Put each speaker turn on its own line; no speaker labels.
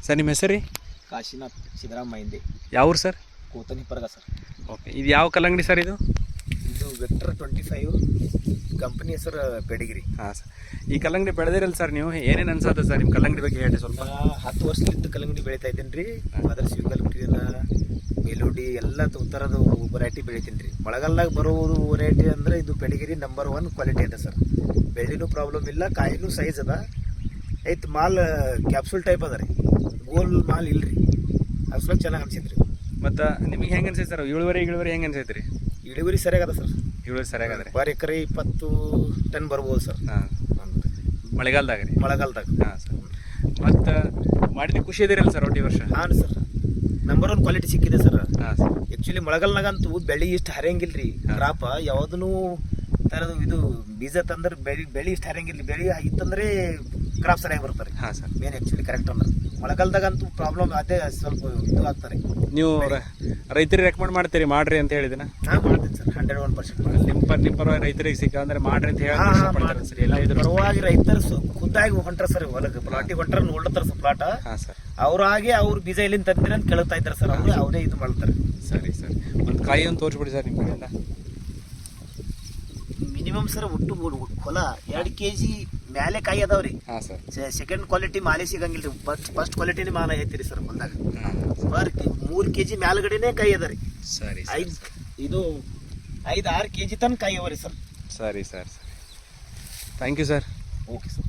Sir ನಿಮ್ಮ ಹೆಸರು ರೀ?
ಕಾಶಿನಾಥ್ ಸಿದ್ದರಾಮಯ್ಯಂದೆ.
ಯಾವ ಊರು ಸರ್?
ಕೋತನಿ ಪರಗ ಸರ್.
ಓಕೆ, ಇದು ಯಾವ ಕಲ್ಲಂಗಡಿ ಸರ್ ಇದು?
ಇದು ವೆಕ್ಟರ್ 25 ಕಂಪನಿ ಹೆಸರು ಪೆಡಿಗ್ರಿ.
ಹಾಂ ಸರ್, ಈ ಕಲ್ಲಂಗಡಿ ಬೆಳೆದಿರಲ್ಲ ಸರ್ ನೀವು, ಏನೇನು ಅನ್ಸತ್ತೆ ಸರ್ ನಿಮ್ಮ ಕಲ್ಲಂಗಡಿ ಬಗ್ಗೆ ಹೇಳಿ ಸ್ವಲ್ಪ?
10 ವರ್ಷದಿಂದ ಕಲ್ಲಂಗಡಿ ಬೆಳೀತಾ ಇದ್ದೀನಿ ರೀ. ಅದ್ರ ಸಿಂಗಲ್ ಗ್ರೀನ್, ಮೆಲೋಡಿ ಎಲ್ಲ ಥರದ ವೆರೈಟಿ ಬೆಳಿತೀನಿ ರೀ. ಮಳೆಗಾಲದಾಗ ಬರೋದು ವೆರೈಟಿ ಅಂದರೆ ಇದು ಪೆಡಿಗ್ರಿ ನಂಬರ್ 1 ಕ್ವಾಲಿಟಿ ಅದ ಸರ್. ಬೆಳ್ಳಿನೂ ಪ್ರಾಬ್ಲಮ್ ಇಲ್ಲ, ಕಾಯಿನೂ ಸೈಜ್ ಅದ ಐತ್. ಮಾಲ್ ಕ್ಯಾಪ್ಸೂಲ್ ಟೈಪ್ ಅದ ರೀ, ಗೋಲ್ ಮಾಲ್ ಇಲ್ರಿ. ಅದ್ರಾಗ ಚೆನ್ನಾಗಿ ಅನ್ಸೈತ್ರಿ.
ಮತ್ತು ನಿಮಗೆ ಹೆಂಗೆ ಅನ್ಸೈತೆ ಸರ್ ಇಳುವರಿ ಹೆಂಗೆ ಅನ್ಸೈತೆ ರೀ?
ಇಳುವರಿ ಸರಿಯಾಗದ ಸರ್.
ಇಳುವರಿ ಸರಿಯಾಗದ ರೀ.
ಪರ್ ಎಕರೆ 20 ಟನ್ ಬರ್ಬೋದು ಸರ್.
ಹಾಂ, ಮಳೆಗಾಲದಾಗ ರೀ?
ಮಳೆಗಾಲದಾಗ.
ಹಾಂ ಸರ್, ಮತ್ತು ಮಾಡಿದ ಖುಷಿ ಇದೀರಲ್ಲ ಸರ್ ಒಟ್ಟು ವರ್ಷ?
ಹಾಂ ಸರ್, ನಂಬರ್ 1 ಕ್ವಾಲಿಟಿ ಸಿಕ್ಕಿದೆ ಸರ್.
ಹಾಂ ಸರ್,
ಆ್ಯಕ್ಚುಲಿ ಮಳೆಗಾಲನಾಗಂತೂ ಬೆಳೆ ಇಷ್ಟು ಹರಿಯಂಗಿಲ್ಲ ರೀ. ಕ್ರಾಪ ಯಾವುದೂ ಥರದ್ದು ಇದು ಬೀಜ ತಂದ್ರೆ ಬೆಳೆ ಇಷ್ಟು ಹರಿಯಂಗಿಲ್ಲ. ಬೆಳೆ ಇತ್ತಂದ್ರೆ ಕ್ರಾಪ್ ಸರಿಯಾಗಿ ಬರ್ತಾರೆ.
ಹಾಂ ಸರ್,
ಮೇನ್ ಆ್ಯಕ್ಚುಲಿ ಕರೆಕ್ಟ್ ಅಂದ್ರೆ ಮಳೆಗಾಲದಾಗಂತೂ ಪ್ರಾಬ್ಲಮ್ ಅದೇ ಸ್ವಲ್ಪ ಇದು ಆಗ್ತಾರೆ.
ನೀವು ರೈತರಿಗೆ ರೆಕಮೆಂಡ್ ಮಾಡ್ತೀರಿ ಮಾಡ್ರಿ ಅಂತ ಹೇಳಿದಿನ?
ಹಾಂ ಮಾಡ್ತೀನಿ ಸರ್, 101%
ನಿಮ್ಮ ಪರವಾಗಿ ರೈತರಿಗೆ ಸಿಕ್ಕ ಅಂದ್ರೆ ಮಾಡ್ರಿ ಅಂತ ಹೇಳಿ ಸರ್. ಎಲ್ಲ ಇದ್ರ
ಪರವಾಗಿ ರೈತರು ಖುದ್ದಾಗಿ ಹೊಂಟ್ರ ಸರ್, ಹೊಲಕ್ಕೆ ಪ್ಲಾಟಿಗೆ ಹೊಂಟ್ರ ನೋಡ್ಲತ್ತಾರ ಸರ್ ಪ್ಲಾಟ.
ಹಾಂ ಸರ್,
ಅವ್ರಾಗಿ ಅವ್ರ ಬೀಜ ಎಲ್ಲಿಂದ ತಂದಿರ ಅಂತ ಕೇಳ್ತಾ ಇದ್ದಾರೆ ಸರ್. ಅವರು ಅವರೇ ಇದು ಮಾಡ್ತಾರೆ.
ಸರಿ ಸರ್, ಒಂದು ಕಾಯಿ ಒಂದು ತೋರಿಸ್ಬಿಡಿ ಸರ್ ನಿಮ್ಮ ಕಡೆಯಿಂದ.
ಮಿನಿಮಮ್ ಸರ್ ಒಟ್ಟು ಹೊಲ 2 kg ಮ್ಯಾಲೆ ಕಾಯಿ ಅದಾವ್ರಿ.
ಹಾಂ ಸರ್,
ಸೆಕೆಂಡ್ ಕ್ವಾಲಿಟಿ ಮಾಲೆ ಸಿಗಂಗಿಲ್ಲ ರೀ. ಫಸ್ಟ್ ಕ್ವಾಲಿಟಿನೇ ಮಾಲ ಐತಿರಿ ಸರ್ ಹೊಲದಾಗ. 3 kg ಮ್ಯಾಲ್ಗಡೆನೇ ಕಾಯಿ ಅದ ರೀ.
ಸರಿ,
5-6 kg ತನಕ ಕಾಯಿ ಅವ ರೀ ಸರ್.
ಸರಿ ಸರ್, ಸರಿ, thank you sir.
Okay sir.